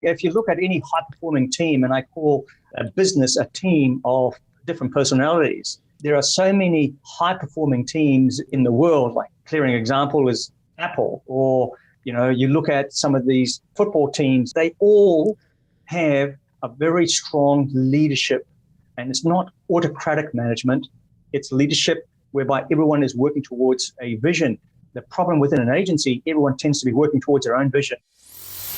If you look at any high-performing team, and I call a business a team of different personalities, there are so many high-performing teams in the world. Like clearing example is Apple, or you look at some of these football teams. They all have a very strong leadership, and it's not autocratic management. It's leadership whereby everyone is working towards a vision. The problem within an agency, everyone tends to be working towards their own vision.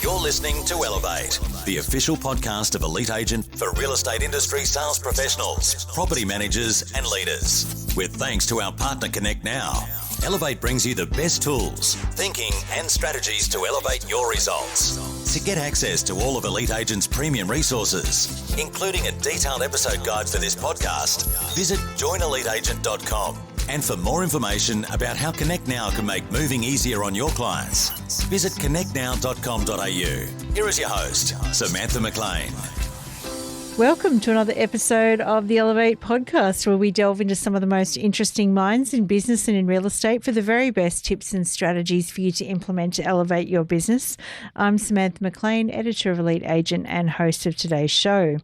You're listening to Elevate, the official podcast of Elite Agent for real estate industry sales professionals, property managers and leaders. With thanks to our partner Connect Now, Elevate brings you the best tools, thinking and strategies to elevate your results. To get access to all of Elite Agent's premium resources, including a detailed episode guide for this podcast, visit joineliteagent.com. And for more information about how Connect Now can make moving easier on your clients, visit connectnow.com.au. Here is your host, Samantha McLean. Welcome to another episode of the Elevate podcast, where we delve into some of the most interesting minds in business and in real estate for the very best tips and strategies for you to implement to elevate your business. I'm Samantha McLean, editor of Elite Agent and host of today's show.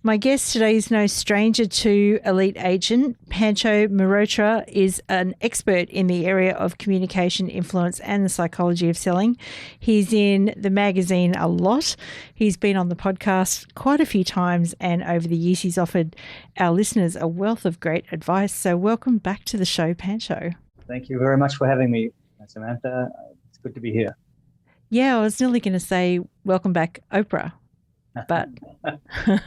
My guest today is no stranger to Elite Agent. Pancho Mehrotra is an expert in the area of communication, influence, and the psychology of selling. He's in the magazine a lot. He's been on the podcast quite a few times, and over the years he's offered our listeners a wealth of great advice. So welcome back to the show, Pancho. Thank you very much for having me, Samantha. It's good to be here. Yeah, I was nearly going to say welcome back, Oprah, but...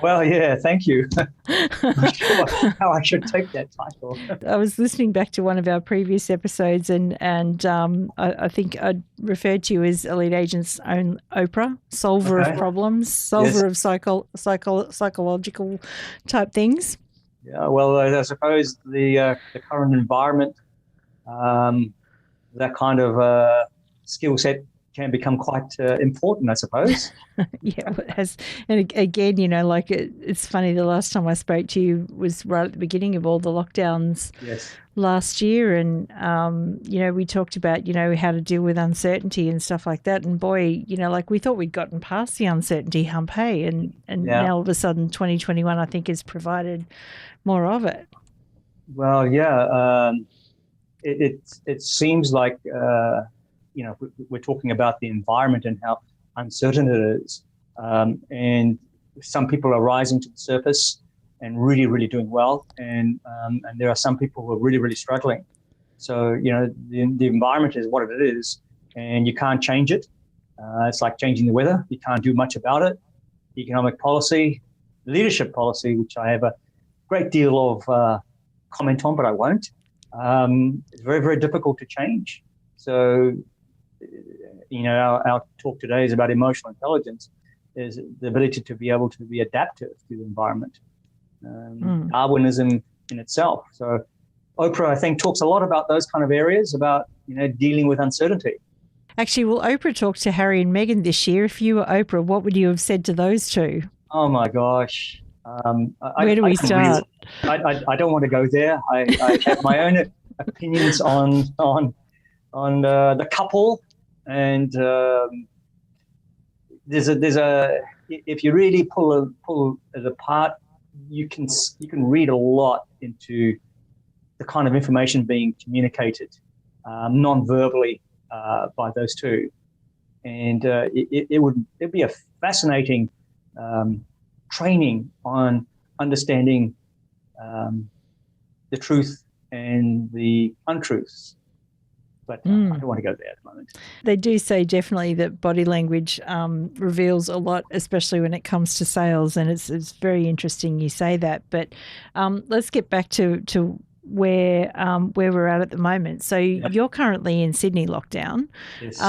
Well, yeah, thank you. I'm not sure how I should take that title. I was listening back to one of our previous episodes, and I think I referred to you as Elite Agent's own Oprah, solver of problems, solver of psychological type things. Yeah, well, I suppose the current environment, that kind of skill set can become quite important, I suppose. Yeah, it has. And again, it's funny, the last time I spoke to you was right at the beginning of all the lockdowns last year. And, we talked about, how to deal with uncertainty and stuff like that. And boy, we thought we'd gotten past the uncertainty hump, hey? And now all of a sudden 2021, I think, has provided more of it. Well, yeah, it seems like... we're talking about the environment and how uncertain it is. And some people are rising to the surface and really, really doing well. And there are some people who are really, really struggling. So, the environment is what it is, and you can't change it. It's like changing the weather. You can't do much about it. Economic policy, leadership policy, which I have a great deal of comment on, but I won't. It's very, very difficult to change. So, our talk today is about emotional intelligence, is the ability to be able to be adaptive to the environment. Darwinism in itself. So Oprah, I think, talks a lot about those kind of areas, about, dealing with uncertainty. Actually, well, Oprah talked to Harry and Meghan this year. If you were Oprah, what would you have said to those two? Oh, my gosh. Where do we start? I don't want to go there. I have my own opinions on the couple. And there's a if you really pull it apart, you can read a lot into the kind of information being communicated non-verbally by those two, and it'd be a fascinating training on understanding the truth and the untruths. But I don't want to go there at the moment. They do say definitely that body language reveals a lot, especially when it comes to sales, and it's very interesting you say that. But let's get back to where we're at the moment. So you're currently in Sydney lockdown. Yes.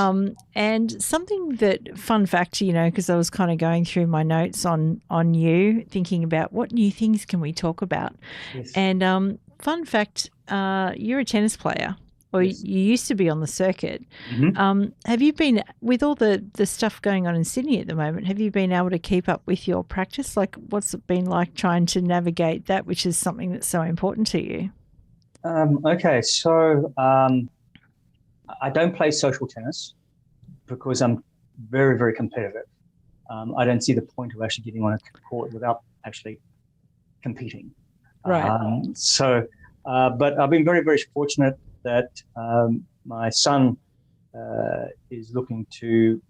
And something that, fun fact, because I was kind of going through my notes on you, thinking about what new things can we talk about. Yes. And fun fact, you're a tennis player. Or Yes. you used to be on the circuit. Mm-hmm. Have you been, with all the stuff going on in Sydney at the moment, have you been able to keep up with your practice? Like, what's it been like trying to navigate that, which is something that's so important to you? Okay, so I don't play social tennis because I'm very, very competitive. I don't see the point of actually getting on a court without actually competing. Right. But I've been very, very fortunate that my son is looking to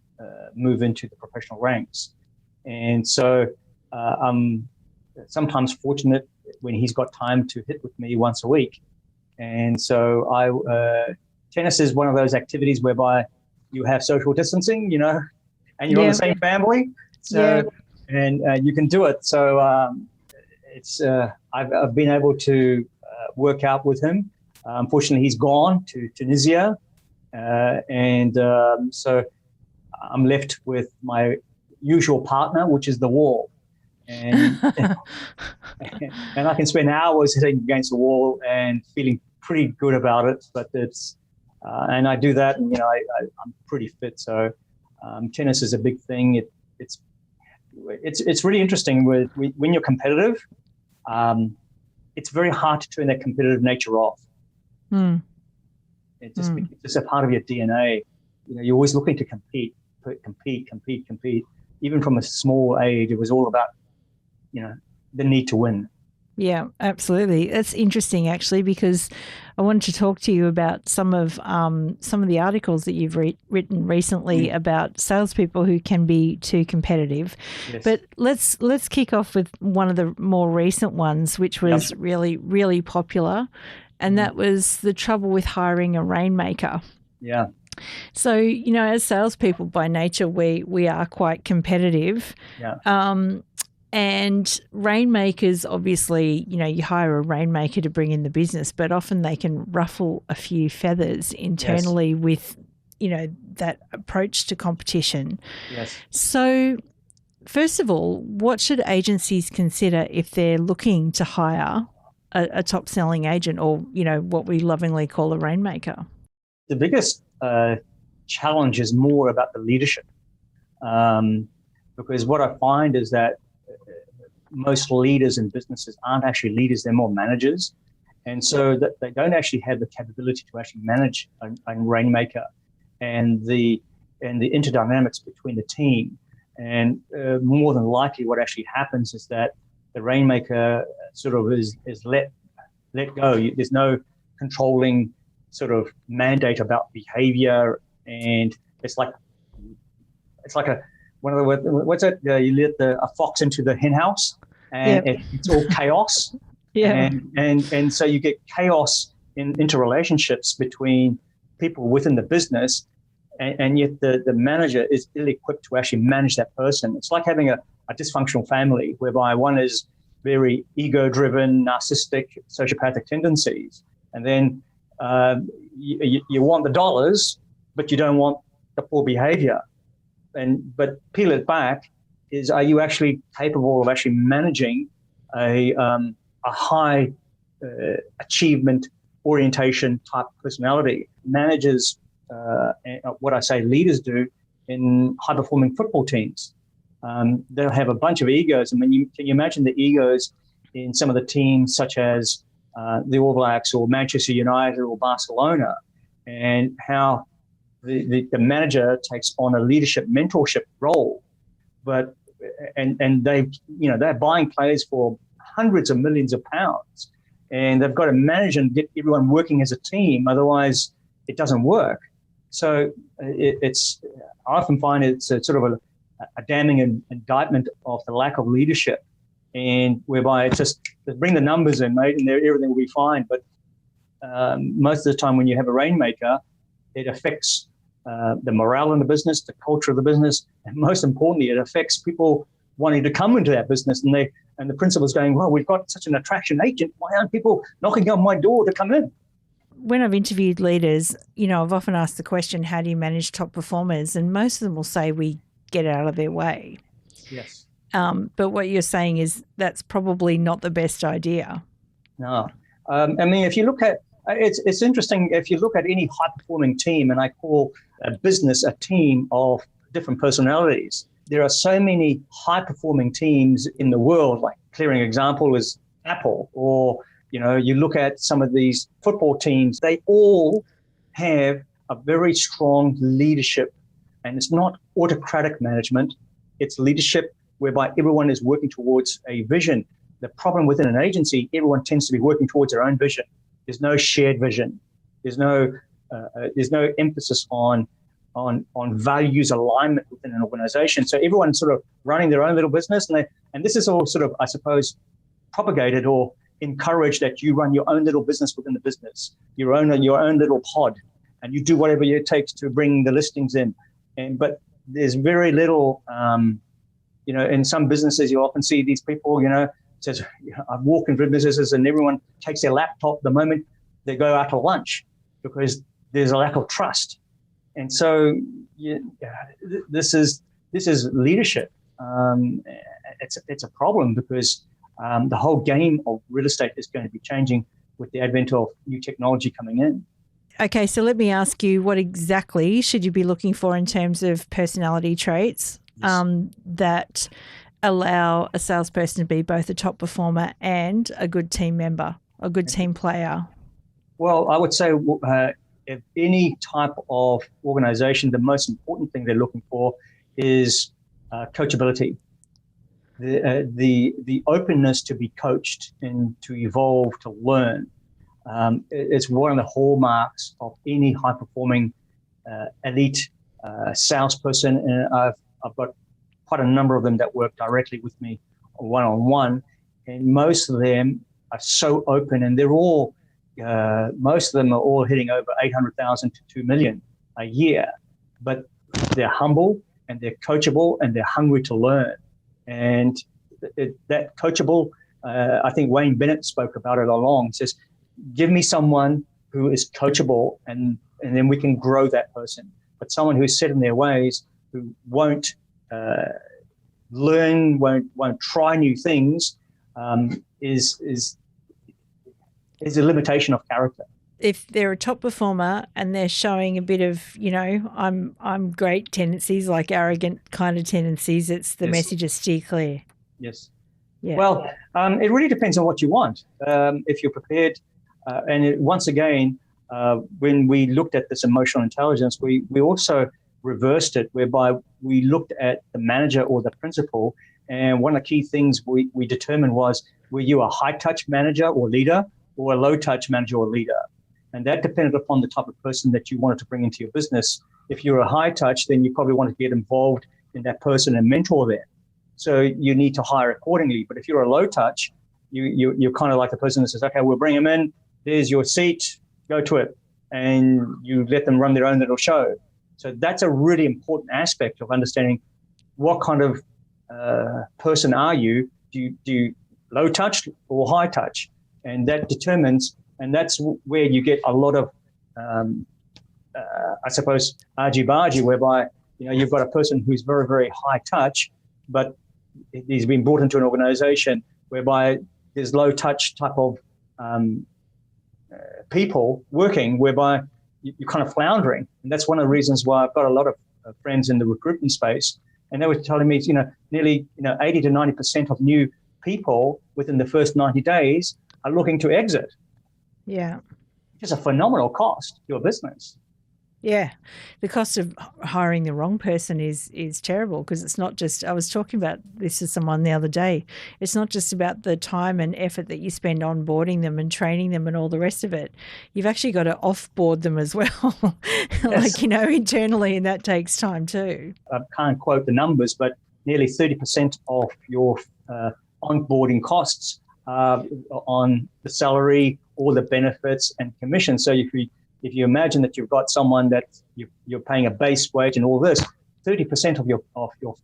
move into the professional ranks. And so I'm sometimes fortunate when he's got time to hit with me once a week. And so tennis is one of those activities whereby you have social distancing, and you're on the same family. So, and you can do it. So I've been able to work out with him. Unfortunately, he's gone to Tunisia. So I'm left with my usual partner, which is the wall. And and I can spend hours hitting against the wall and feeling pretty good about it. But and I do that, and I'm pretty fit. So tennis is a big thing. It's really interesting when you're competitive. It's very hard to turn that competitive nature off. It's just a part of your DNA. You're always looking to compete. Even from a small age, it was all about, the need to win. Yeah, absolutely. That's interesting, actually, because I wanted to talk to you about some of the articles that you've written recently about salespeople who can be too competitive. Yes. But let's kick off with one of the more recent ones, which was really, really popular, and that was the trouble with hiring a rainmaker. Yeah. So, as salespeople by nature, we are quite competitive. Yeah. And rainmakers, obviously, you hire a rainmaker to bring in the business, but often they can ruffle a few feathers internally with, that approach to competition. Yes. So, first of all, what should agencies consider if they're looking to hire a top selling agent, or, what we lovingly call a rainmaker? The biggest challenge is more about the leadership, because what I find is that most leaders in businesses aren't actually leaders; they're more managers, and so that they don't actually have the capability to actually manage a rainmaker and the interdynamics between the team. And more than likely, what actually happens is that the rainmaker sort of is let go. There's no controlling sort of mandate about behavior, and it's like one of the what's it? You let a fox into the hen house, and it's all chaos. And so you get chaos into relationships between people within the business, and yet the manager is ill-equipped to actually manage that person. It's like having a dysfunctional family whereby one is very ego-driven, narcissistic, sociopathic tendencies, and then you want the dollars, but you don't want the poor behavior. But peel it back, are you actually capable of actually managing a high achievement orientation type personality? Managers, what I say leaders do in high performing football teams, they'll have a bunch of egos. Can you imagine the egos in some of the teams such as the All Blacks or Manchester United or Barcelona, and how the manager takes on a leadership mentorship role, but they're buying players for hundreds of millions of pounds, and they've got to manage and get everyone working as a team. Otherwise, it doesn't work. So I often find it's a sort of a damning indictment of the lack of leadership, and whereby it's just bring the numbers in, mate, and everything will be fine. But most of the time, when you have a rainmaker, it affects the morale in the business, the culture of the business, and most importantly, it affects people wanting to come into that business. And the principal's going, well, we've got such an attraction agent. Why aren't people knocking on my door to come in? When I've interviewed leaders, I've often asked the question, how do you manage top performers? And most of them will say we get out of their way. Yes. But what you're saying is that's probably not the best idea. No. If you look at, it's interesting, if you look at any high-performing team, and I call a business a team of different personalities, there are so many high-performing teams in the world. Like clearing example is Apple, or you look at some of these football teams, they all have a very strong leadership, and it's not autocratic management. It's leadership whereby everyone is working towards a vision. The problem within an agency, everyone tends to be working towards their own vision. There's no shared vision. There's no emphasis on values alignment within an organization. So everyone's sort of running their own little business, and this is all sort of, I suppose, propagated or encouraged that you run your own little business within the business, your own little pod, and you do whatever it takes to bring the listings in. But there's very little, in some businesses you often see these people, says, I've walked into businesses and everyone takes their laptop the moment they go out to lunch because there's a lack of trust. And so this is leadership. It's a problem because the whole game of real estate is going to be changing with the advent of new technology coming in. Okay, so let me ask you, what exactly should you be looking for in terms of personality traits that allow a salesperson to be both a top performer and a good team member, a good team player? Well, I would say if any type of organization, the most important thing they're looking for is coachability. The openness to be coached and to evolve, to learn. It's one of the hallmarks of any high-performing elite salesperson, and I've got quite a number of them that work directly with me one-on-one, and most of them are so open, and they're all most of them are all hitting over 800,000 to 2 million a year, but they're humble and they're coachable and they're hungry to learn. And that coachable, I think Wayne Bennett spoke about it along. He says, give me someone who is coachable and then we can grow that person. But someone who's set in their ways, who won't learn, won't try new things, is a limitation of character. If they're a top performer and they're showing a bit of, I'm great tendencies, like arrogant kind of tendencies, it's the message is steer clear. Yes. Yeah. Well, it really depends on what you want. If you're prepared, once again, when we looked at this emotional intelligence, we also reversed it, whereby we looked at the manager or the principal, and one of the key things we determined was, were you a high-touch manager or leader or a low-touch manager or leader? And that depended upon the type of person that you wanted to bring into your business. If you're a high-touch, then you probably want to get involved in that person and mentor them. So you need to hire accordingly. But if you're a low-touch, you're kind of like the person that says, okay, we'll bring them in, there's your seat, go to it. And you let them run their own little show. So that's a really important aspect of understanding what kind of person are you. Do you low touch or high touch? And that determines, and that's where you get a lot of, I suppose, argy-bargy, whereby you've got a person who's very, very high touch, but he's been brought into an organization whereby there's low touch type of people working, whereby you're kind of floundering. And that's one of the reasons why I've got a lot of friends in the recruitment space, and they were telling me, nearly 80 to 90% of new people within the first 90 days are looking to exit. Yeah. Which is a phenomenal cost to your business. Yeah. The cost of hiring the wrong person is terrible, because it's not just, I was talking about this with someone the other day, it's not just about the time and effort that you spend onboarding them and training them and all the rest of it. You've actually got to offboard them as well, Yes. Internally, and that takes time too. I can't quote the numbers, but nearly 30% of your onboarding costs are on the salary, all the benefits and commission. So if you imagine that you've got someone that you're paying a base wage and all this, 30% of your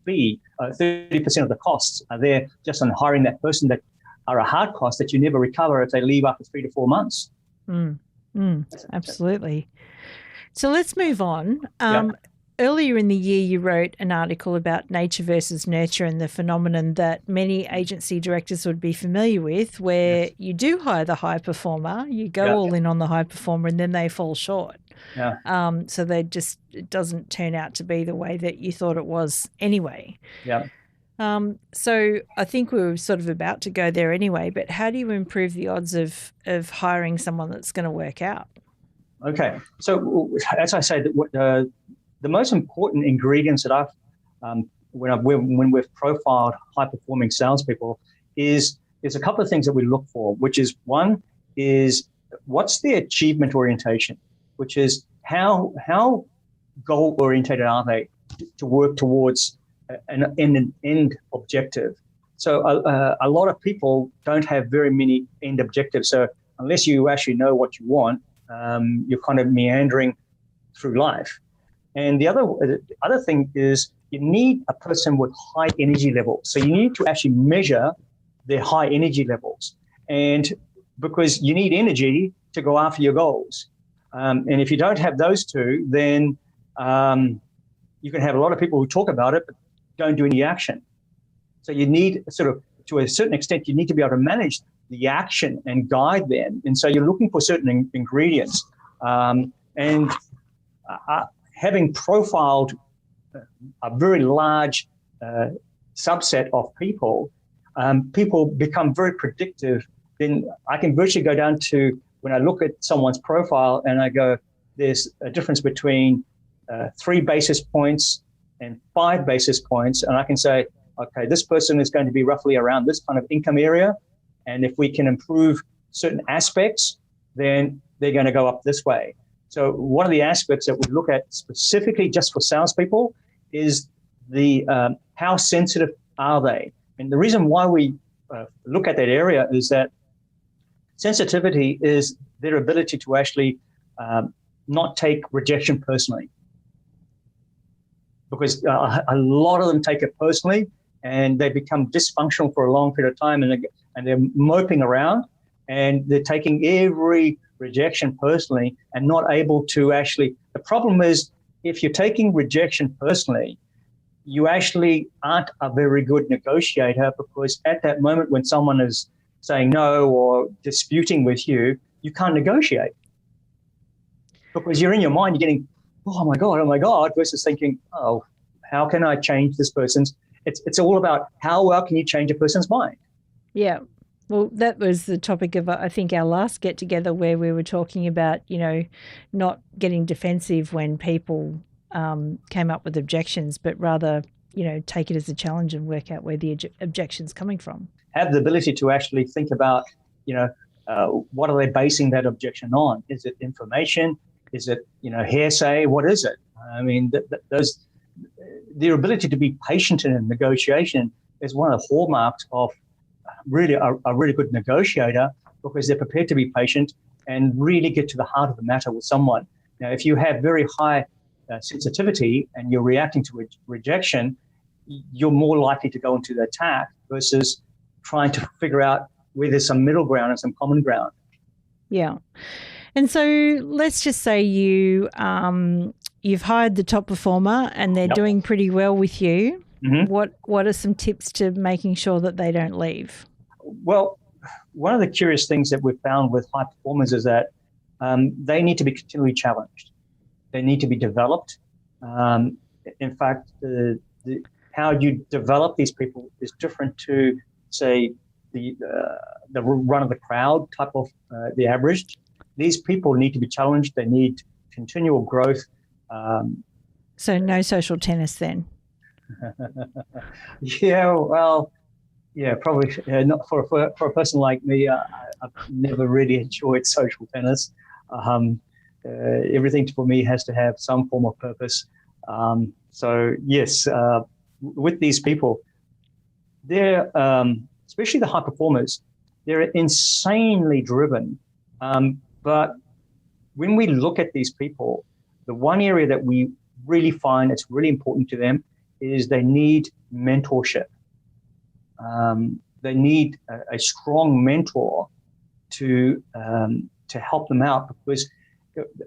fee, 30% of the costs are there just on hiring that person, that are a hard cost that you never recover if they leave after 3 to 4 months. Absolutely. So let's move on. Yeah. Earlier in the year, you wrote an article about nature versus nurture and the phenomenon that many agency directors would be familiar with, where you do hire the high performer, you go all in on the high performer, and then they fall short. Yeah. So it doesn't turn out to be the way that you thought it was anyway. Yeah. So I think we were sort of about to go there anyway, but how do you improve the odds of hiring someone that's going to work out? Okay. So as I say, the most important ingredients that I've when we've profiled high-performing salespeople is there's a couple of things that we look for, which is one is what's the achievement orientation, which is how goal-orientated are they to work towards an end objective. So a lot of people don't have very many end objectives. So unless you actually know what you want, you're kind of meandering through life. And the other thing is you need a person with high energy levels. So you need to actually measure their high energy levels. And because you need energy to go after your goals. And if you don't have those two, then you can have a lot of people who talk about it, but don't do any action. So you need sort of, to a certain extent, you need to be able to manage the action and guide them. And so you're looking for certain ingredients. Having profiled a very large subset of people, people become very predictive. Then I can virtually go down to when I look at someone's profile and I go, there's a difference between 3 basis points and 5 basis points. And I can say, okay, this person is going to be roughly around this kind of income area. And if we can improve certain aspects, then they're going to go up this way. So one of the aspects that we look at specifically just for salespeople is the how sensitive are they? And the reason why we look at that area is that sensitivity is their ability to actually not take rejection personally. Because a lot of them take it personally and they become dysfunctional for a long period of time and they're moping around and they're taking every rejection personally and not able to actually, the problem is if you're taking rejection personally, you actually aren't a very good negotiator because at that moment when someone is saying no or disputing with you, you can't negotiate. Because you're in your mind, you're getting, oh my God, versus thinking, oh, how can I change this person's? It's all about how well can you change a person's mind? Yeah. Well, that was the topic of, I think, our last get-together where we were talking about, not getting defensive when people came up with objections, but rather, take it as a challenge and work out where the objection's coming from. Have the ability to actually think about, what are they basing that objection on? Is it information? Is it, hearsay? What is it? I mean, their ability to be patient in a negotiation is one of the hallmarks of really a really good negotiator because they're prepared to be patient and really get to the heart of the matter with someone. Now, if you have very high sensitivity and you're reacting to rejection, you're more likely to go into the attack versus trying to figure out where there's some middle ground and some common ground. Yeah. And so let's just say you've hired the top performer and they're doing pretty well with you. Mm-hmm. What are some tips to making sure that they don't leave? Well, one of the curious things that we've found with high performers is that they need to be continually challenged. They need to be developed. In fact, how you develop these people is different to, say, the run of the crowd type of the average. These people need to be challenged. They need continual growth. So no social tennis then? Probably not for a person like me. I've never really enjoyed social tennis. Everything for me has to have some form of purpose. So yes, with these people, they're especially the high performers. They're insanely driven. But when we look at these people, the one area that we really find it's really important to them is they need mentorship. They need a strong mentor to help them out because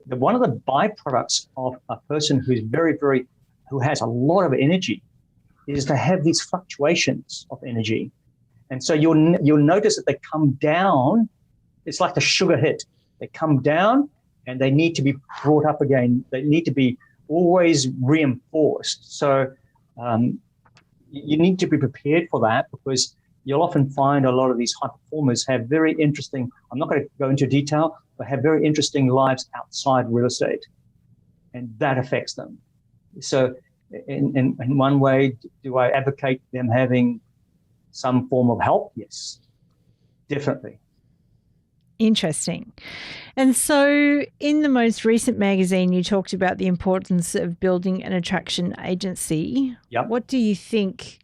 one of the byproducts of a person who has a lot of energy is to have these fluctuations of energy. And so you'll notice that they come down. It's like the sugar hit. They come down and they need to be brought up again. They need to be always reinforced. So you need to be prepared for that because you'll often find a lot of these high performers have very interesting, I'm not going to go into detail, but have very interesting lives outside real estate. And that affects them. So In one way, do I advocate them having some form of help? Yes, definitely. Interesting. And so in the most recent magazine, you talked about the importance of building an attraction agency. Yep. What do you think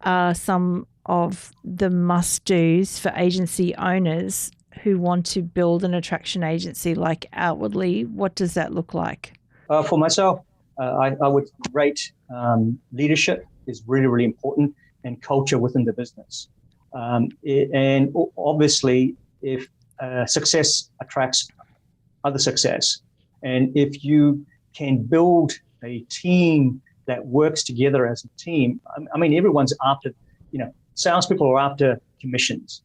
are some of the must-dos for agency owners who want to build an attraction agency, like outwardly? What does that look like? For myself, I would rate leadership is really, really important, and culture within the business. And obviously, if success attracts other success, and if you can build a team that works together as a team, I mean, everyone's after, salespeople are after commissions,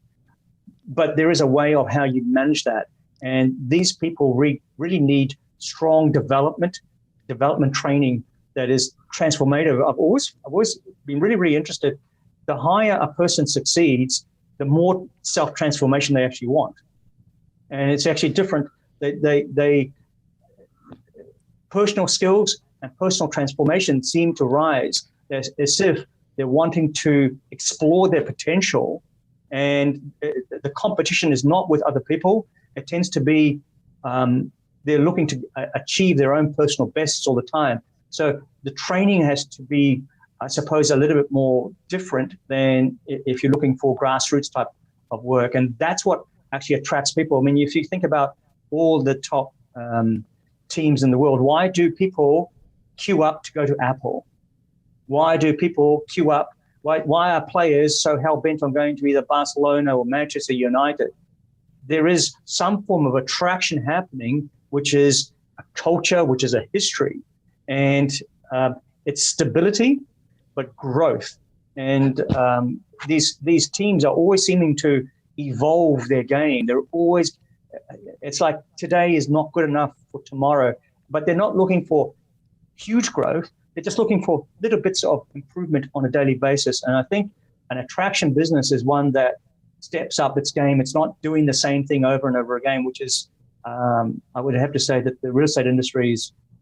but there is a way of how you manage that. And these people really need strong development training that is transformative. I've always been really, really interested. The higher a person succeeds, the more self-transformation they actually want. And it's actually different. They personal skills and personal transformation seem to rise as if they're wanting to explore their potential, and the competition is not with other people. It tends to be they're looking to achieve their own personal bests all the time. So the training has to be, I suppose, a little bit more different than if you're looking for grassroots type of work. And that's what actually attracts people. I mean, if you think about all the top teams in the world, why do people queue up to go to Apple? Why do people queue up? Why are players so hell-bent on going to either Barcelona or Manchester United? There is some form of attraction happening, which is a culture, which is a history. And it's stability, but growth. And these teams are always seeming to evolve their game. They're always, it's like today is not good enough for tomorrow, but they're not looking for huge growth. They're just looking for little bits of improvement on a daily basis. And I think an attraction business is one that steps up its game. It's not doing the same thing over and over again, which is, I would have to say that the real estate industry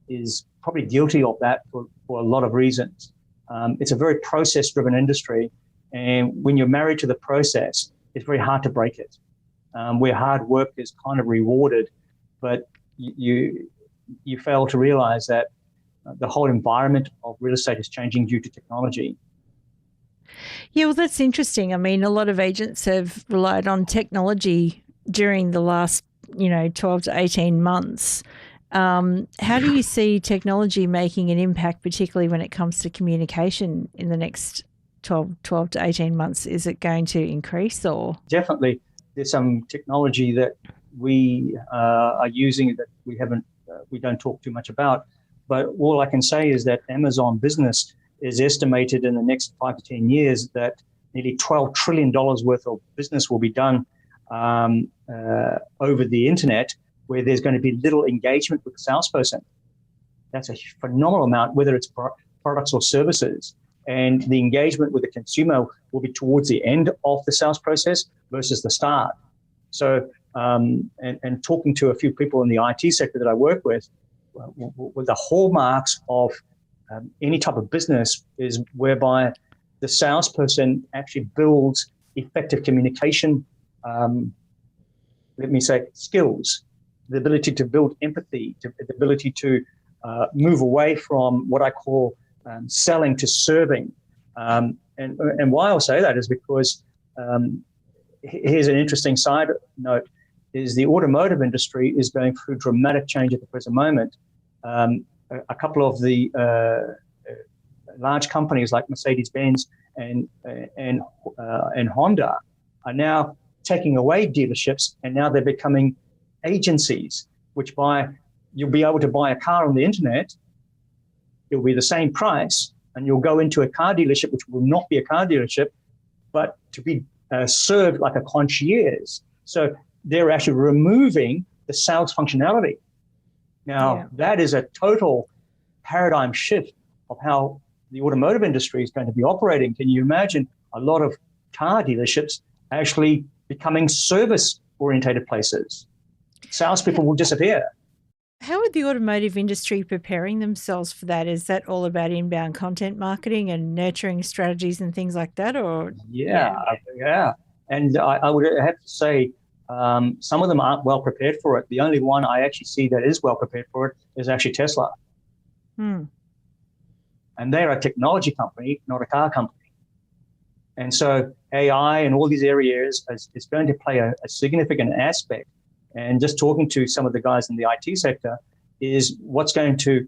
is probably guilty of that for a lot of reasons. It's a very process-driven industry. And when you're married to the process, it's very hard to break it. Where hard work is kind of rewarded, but you fail to realize that the whole environment of real estate is changing due to technology. Yeah, well, that's interesting. I mean, a lot of agents have relied on technology during the last, 12 to 18 months. How do you see technology making an impact, particularly when it comes to communication in the next 12 to 18 months? Is it going to increase or? Definitely. There's some technology that we are using that we don't talk too much about. But all I can say is that Amazon Business is estimated in the next 5 to 10 years that nearly $12 trillion worth of business will be done over the internet, where there's going to be little engagement with the salesperson. That's a phenomenal amount, whether it's products or services. And the engagement with the consumer will be towards the end of the sales process versus the start. So, and talking to a few people in the IT sector that I work with the hallmarks of any type of business is whereby the salesperson actually builds effective communication, skills, the ability to build empathy, the ability to move away from what I call selling to serving. And why I'll say that is because here's an interesting side note, is the automotive industry is going through dramatic change at the present moment. A couple of the large companies like Mercedes-Benz and Honda are now taking away dealerships, and now they're becoming agencies, you'll be able to buy a car on the internet. It'll be the same price, and you'll go into a car dealership, which will not be a car dealership, but to be served like a concierge. So they're actually removing the sales functionality. Now, That is a total paradigm shift of how the automotive industry is going to be operating. Can you imagine a lot of car dealerships actually becoming service-orientated places? Salespeople will disappear. How are the automotive industry preparing themselves for that? Is that all about inbound content marketing and nurturing strategies and things like that? Or Yeah. And I would have to say some of them aren't well prepared for it. The only one I actually see that is well prepared for it is actually Tesla. And they're a technology company, not a car company. And so AI and all these areas is going to play a significant aspect. And just talking to some of the guys in the IT sector is what's going to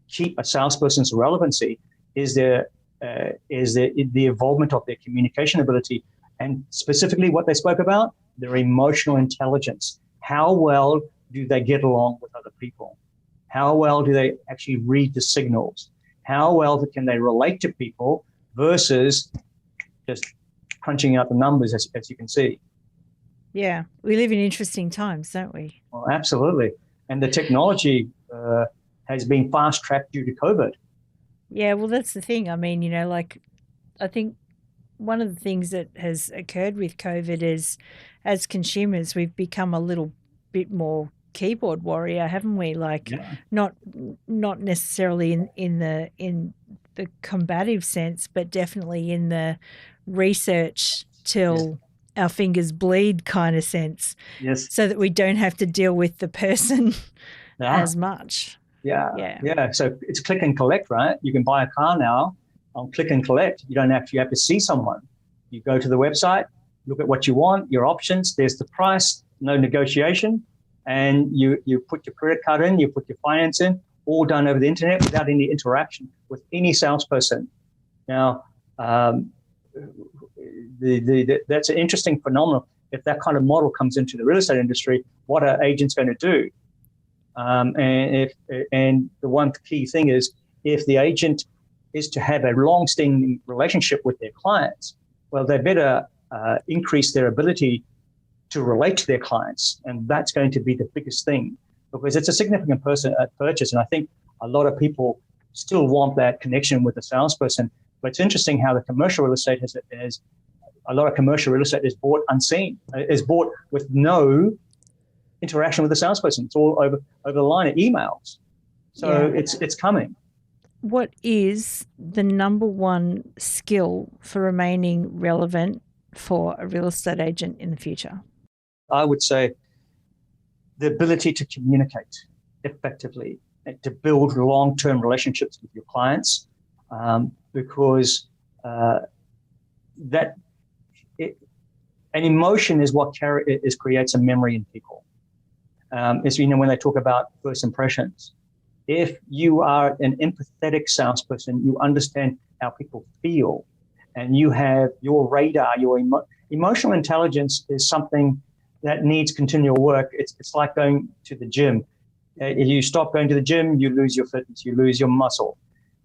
keep a salesperson's relevancy is the involvement of their communication ability, and specifically what they spoke about, their emotional intelligence. How well do they get along with other people? How well do they actually read the signals? How well can they relate to people versus just crunching out the numbers, as you can see? Yeah, we live in interesting times, don't we? Well, absolutely. And the technology has been fast-tracked due to COVID. Yeah, well, that's the thing. I mean, I think one of the things that has occurred with COVID is, as consumers, we've become a little bit more keyboard warrior, haven't we? Not necessarily in the combative sense, but definitely in the research till our fingers bleed kind of sense. Yes. So that we don't have to deal with the person as much. Yeah. So it's click and collect, right? You can buy a car now on click and collect. You don't actually have to see someone. You go to the website, look at what you want, your options, there's the price, no negotiation, and you put your credit card in, you put your finance in, all done over the internet without any interaction with any salesperson. Now, that's an interesting phenomenon. If that kind of model comes into the real estate industry, what are agents going to do? And the one key thing is, if the agent is to have a long-standing relationship with their clients, well, they better increase their ability to relate to their clients, and that's going to be the biggest thing, because it's a significant purchase, and I think a lot of people still want that connection with the salesperson. But it's interesting how the commercial real estate has a lot of commercial real estate is bought unseen, is bought with no interaction with the salesperson. It's all over the line of emails. So it's coming. What is the number one skill for remaining relevant for a real estate agent in the future? I would say the ability to communicate effectively, to build long-term relationships with your clients, because an emotion is what creates a memory in people. As you know, when they talk about first impressions, if you are an empathetic salesperson, you understand how people feel, and you have your radar, your emotional intelligence is something that needs continual work. It's like going to the gym. If you stop going to the gym, you lose your fitness, you lose your muscle.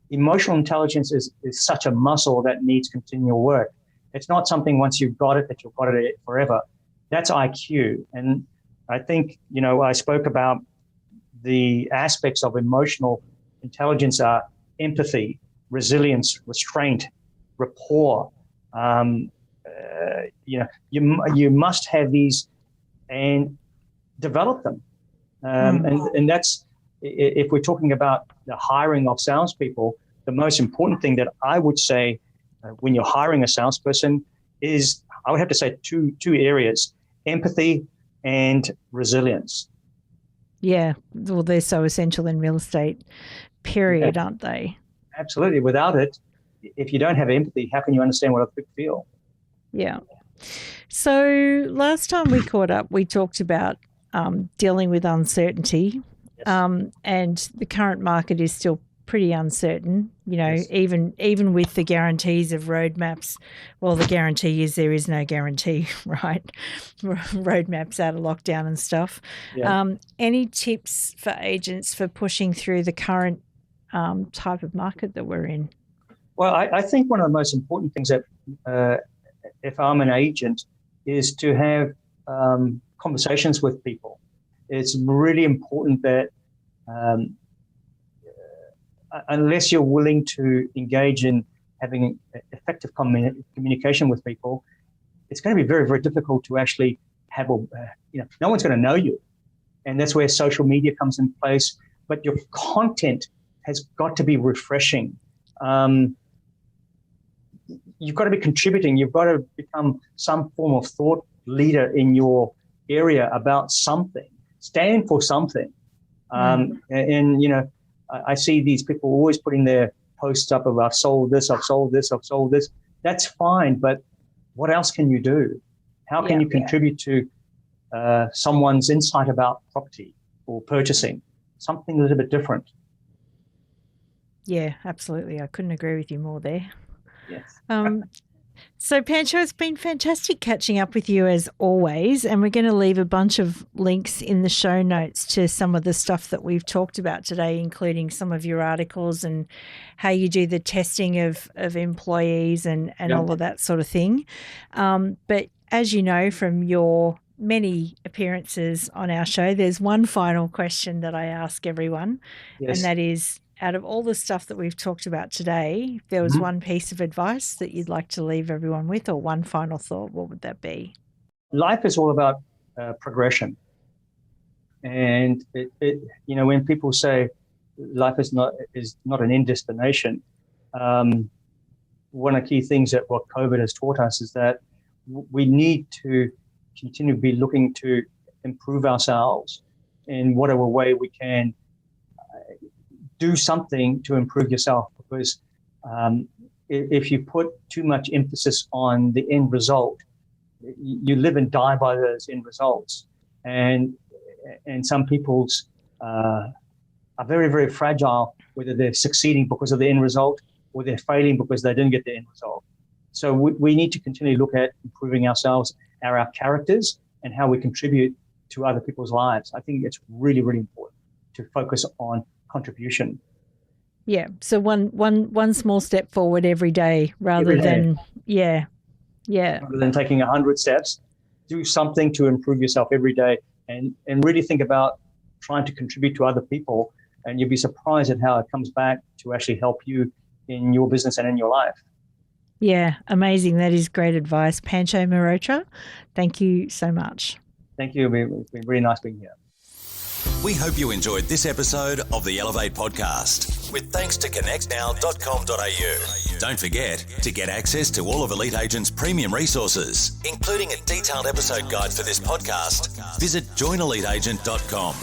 Emotional intelligence is such a muscle that needs continual work. It's not something once you've got it that you've got it forever. That's IQ. And I think, I spoke about the aspects of emotional intelligence are empathy, resilience, restraint, rapport. You must have these and develop them. And that's, if we're talking about the hiring of salespeople, the most important thing that I would say when you're hiring a salesperson is, I would have to say two areas: empathy and resilience. Yeah, well, they're so essential in real estate, period, aren't they? Absolutely. Without it, if you don't have empathy, how can you understand what other people feel? Yeah. So last time we caught up, we talked about dealing with uncertainty, and the current market is still pretty uncertain, even with the guarantees of roadmaps. Well, the guarantee is there is no guarantee, right? Roadmaps out of lockdown and stuff. Yeah. Any tips for agents for pushing through the current type of market that we're in? Well, I think one of the most important things that if I'm an agent is to have conversations with people. It's really important that unless you're willing to engage in having effective communication with people, it's going to be very, very difficult to actually have no one's going to know you. And that's where social media comes in place. But your content has got to be refreshing. You've got to be contributing. You've got to become some form of thought leader in your area about something. Stand for something. And, you know, I see these people always putting their posts up of I've sold this, I've sold this, I've sold this. That's fine, but what else can you do? How can you contribute to someone's insight about property or purchasing? Something a little bit different. Yeah, absolutely. I couldn't agree with you more there. Yes. So, Pancho, it's been fantastic catching up with you as always, and we're going to leave a bunch of links in the show notes to some of the stuff that we've talked about today, including some of your articles and how you do the testing of employees and all of that sort of thing. But as you know from your many appearances on our show, there's one final question that I ask everyone, and that is, out of all the stuff that we've talked about today, if there was one piece of advice that you'd like to leave everyone with, or one final thought, what would that be? Life is all about progression. And it you know, when people say life is not an end destination, one of the key things that what COVID has taught us is that we need to continue to be looking to improve ourselves in whatever way we can. Do something to improve yourself, because if you put too much emphasis on the end result, you live and die by those end results. And some people's are very, very fragile, whether they're succeeding because of the end result or they're failing because they didn't get the end result. So we need to continue to look at improving ourselves, our characters, and how we contribute to other people's lives. I think it's really, really important to focus on contribution. Yeah. So one small step forward every day rather than rather than taking 100 steps. Do something to improve yourself every day, and really think about trying to contribute to other people, and you'll be surprised at how it comes back to actually help you in your business and in your life. Yeah, amazing. That is great advice. Pancho Mehrotra, thank you so much. Thank you. It's been really nice being here. We hope you enjoyed this episode of the Elevate podcast, with thanks to connectnow.com.au. Don't forget to get access to all of Elite Agent's premium resources, including a detailed episode guide for this podcast. Visit joineliteagent.com.